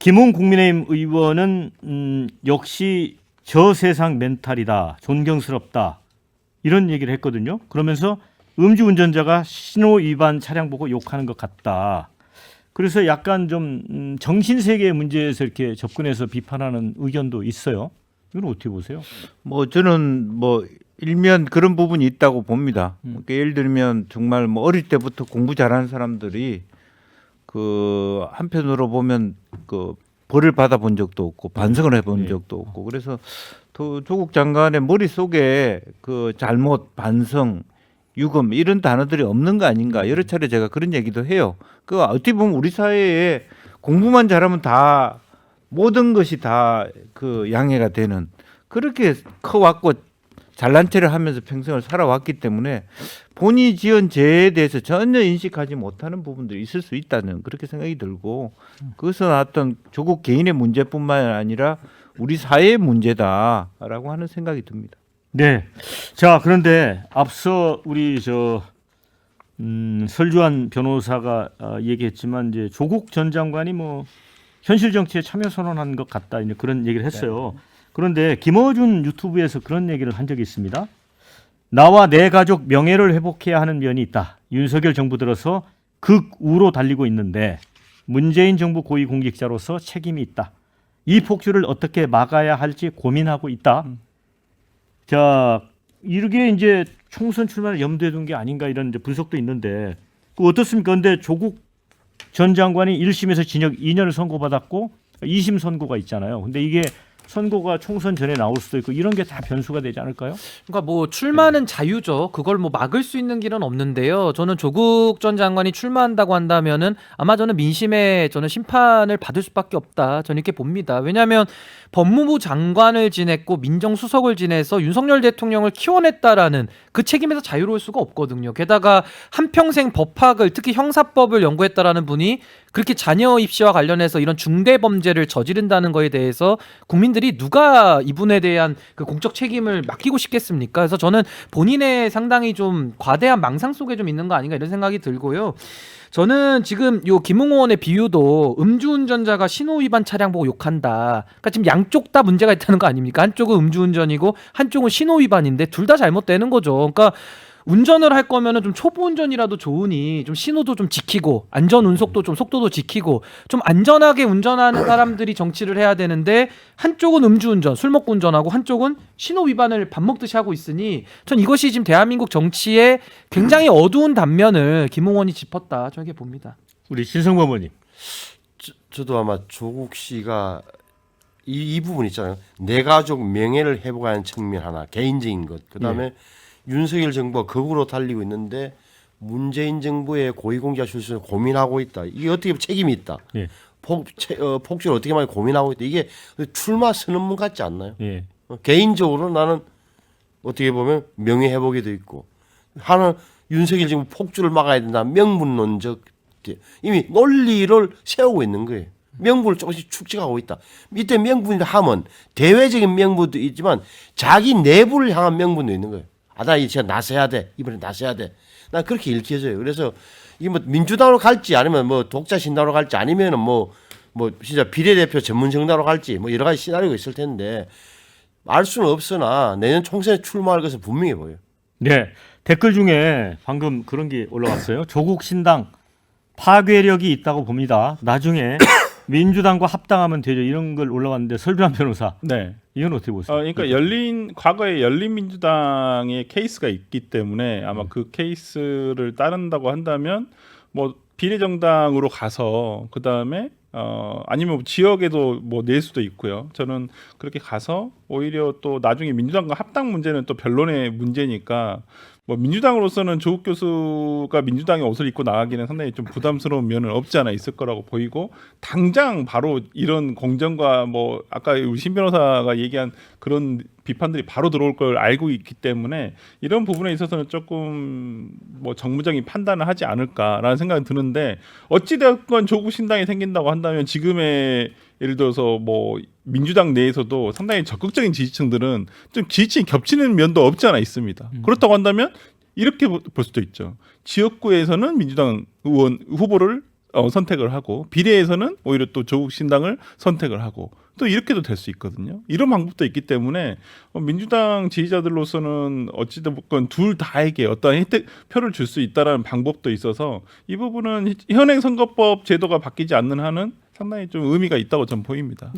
김웅 국민의힘 의원은 역시 저 세상 멘탈이다, 존경스럽다 이런 얘기를 했거든요. 그러면서 음주운전자가 신호 위반 차량 보고 욕하는 것 같다. 그래서 약간 좀 정신세계의 문제에서 이렇게 접근해서 비판하는 의견도 있어요. 이건 어떻게 보세요? 뭐 저는 뭐 일면 그런 부분이 있다고 봅니다. 그러니까 예를 들면 정말 뭐 어릴 때부터 공부 잘하는 사람들이 그 한편으로 보면 그 벌을 받아본 적도 없고 반성을 해본 적도 없고 그래서 또 조국 장관의 머릿속에 그 잘못, 반성, 유검 이런 단어들이 없는 거 아닌가 여러 차례 제가 그런 얘기도 해요. 그 어떻게 보면 우리 사회에 공부만 잘하면 다 모든 것이 다 그 양해가 되는 그렇게 커왔고 잘난 체를 하면서 평생을 살아왔기 때문에 본인이 지은 죄에 대해서 전혀 인식하지 못하는 부분들이 있을 수 있다는 그렇게 생각이 들고 그것은 어떤 조국 개인의 문제뿐만 아니라 우리 사회의 문제다라고 하는 생각이 듭니다. 네. 자, 그런데 앞서 우리 설주환 변호사가 얘기했지만 이제 조국 전 장관이 뭐 현실 정치에 참여 선언한 것 같다 이제 그런 얘기를 했어요. 네. 그런데 김어준 유튜브에서 그런 얘기를 한 적이 있습니다. 나와 내 가족 명예를 회복해야 하는 면이 있다. 윤석열 정부 들어서 극우로 달리고 있는데 문재인 정부 고위공직자로서 책임이 있다. 이 폭주를 어떻게 막아야 할지 고민하고 있다. 자, 이게 이제 총선 출마를 염두에 둔 게 아닌가 이런 이제 분석도 있는데 그 어떻습니까? 그런데 조국 전 장관이 1심에서 징역 2년을 선고받았고 2심 선고가 있잖아요. 근데 이게 선고가 총선 전에 나올 수도 있고 이런 게 다 변수가 되지 않을까요? 그러니까 뭐 출마는 자유죠. 그걸 뭐 막을 수 있는 길은 없는데요. 저는 조국 전 장관이 출마한다고 한다면은 아마 저는 민심에 저는 심판을 받을 수밖에 없다. 저는 이렇게 봅니다. 왜냐하면 법무부 장관을 지냈고 민정수석을 지내서 윤석열 대통령을 키워냈다라는 그 책임에서 자유로울 수가 없거든요. 게다가 한평생 법학을 특히 형사법을 연구했다라는 분이 그렇게 자녀 입시와 관련해서 이런 중대 범죄를 저지른다는 거에 대해서 국민들이 누가 이분에 대한 그 공적 책임을 맡기고 싶겠습니까? 그래서 저는 본인의 상당히 좀 과대한 망상 속에 좀 있는 거 아닌가 이런 생각이 들고요. 저는 지금 요 김웅 의원의 비유도 음주운전자가 신호 위반 차량 보고 욕한다. 그러니까 지금 양쪽 다 문제가 있다는 거 아닙니까? 한쪽은 음주운전이고 한쪽은 신호 위반인데 둘 다 잘못되는 거죠. 그러니까 운전을 할 거면은 좀 초보 운전이라도 좋으니 좀 신호도 좀 지키고 안전 운송도 좀 속도도 지키고 좀 안전하게 운전하는 사람들이 정치를 해야 되는데 한쪽은 음주운전 술 먹고 운전하고 한쪽은 신호 위반을 밥 먹듯이 하고 있으니 전 이것이 지금 대한민국 정치의 굉장히 어두운 단면을 김홍원이 짚었다 저렇게 봅니다. 우리 신성범 의원님. 저도 아마 조국 씨가 이 부분 있잖아요. 내 가족 명예를 회복하는 측면 하나 개인적인 것. 그다음에 윤석열 정부가 극우로 달리고 있는데 문재인 정부의 고위공직자 출신을 고민하고 있다. 이게 어떻게 보면 책임이 있다. 예. 폭주를 어떻게 많이 고민하고 있다. 이게 출마 선언문 같지 않나요? 예. 개인적으로 나는 어떻게 보면 명예 회복에도 있고 하나 윤석열 정부 폭주를 막아야 된다. 명분론적 이미 논리를 세우고 있는 거예요. 명분을 조금씩 축적하고 있다. 이때 명분이 하면 대외적인 명분도 있지만 자기 내부를 향한 명분도 있는 거예요. 나 이제 나서야 돼. 이번에 나서야 돼. 난 그렇게 읽혀져요. 그래서 이게 뭐 민주당으로 갈지 아니면 뭐 독자 신당으로 갈지 아니면은 뭐 진짜 비례대표 전문 정당으로 갈지 뭐 여러 가지 시나리오가 있을 텐데 알 수는 없으나 내년 총선에 출마할 것은 분명해 보여요. 네. 댓글 중에 방금 그런 게 올라왔어요. 조국 신당 파괴력이 있다고 봅니다. 나중에 민주당과 합당하면 되죠. 이런 걸 올라왔는데 설주환 변호사. 네. 이건 어떻게 보세요? 그러니까 과거에 열린민주당의 케이스가 있기 때문에 아마 그 케이스를 따른다고 한다면 뭐 비례정당으로 가서 그 다음에 아니면 지역에도 뭐 낼 수도 있고요. 저는 그렇게 가서 오히려 또 나중에 민주당과 합당 문제는 또 변론의 문제니까 뭐 민주당으로서는 조국 교수가 민주당의 옷을 입고 나가기는 상당히 좀 부담스러운 면은 없지 않아 있을 거라고 보이고 당장 바로 이런 공정과 뭐 아까 우리 신 변호사가 얘기한 그런 비판들이 바로 들어올 걸 알고 있기 때문에 이런 부분에 있어서는 조금 뭐 정무적인 판단을 하지 않을까라는 생각이 드는데 어찌되었건 조국 신당이 생긴다고 한다면 지금의 예를 들어서 뭐 민주당 내에서도 상당히 적극적인 지지층들은 좀 지지층이 겹치는 면도 없지 않아 있습니다. 그렇다고 한다면 이렇게 볼 수도 있죠. 지역구에서는 민주당 의원 후보를 선택을 하고 비례에서는 오히려 또 조국 신당을 선택을 하고 또 이렇게도 될 수 있거든요. 이런 방법도 있기 때문에 민주당 지지자들로서는 어찌됐건 둘 다에게 어떠한 혜택 표를 줄 수 있다라는 방법도 있어서 이 부분은 현행 선거법 제도가 바뀌지 않는 한은 상당히 좀 의미가 있다고 저는 보입니다.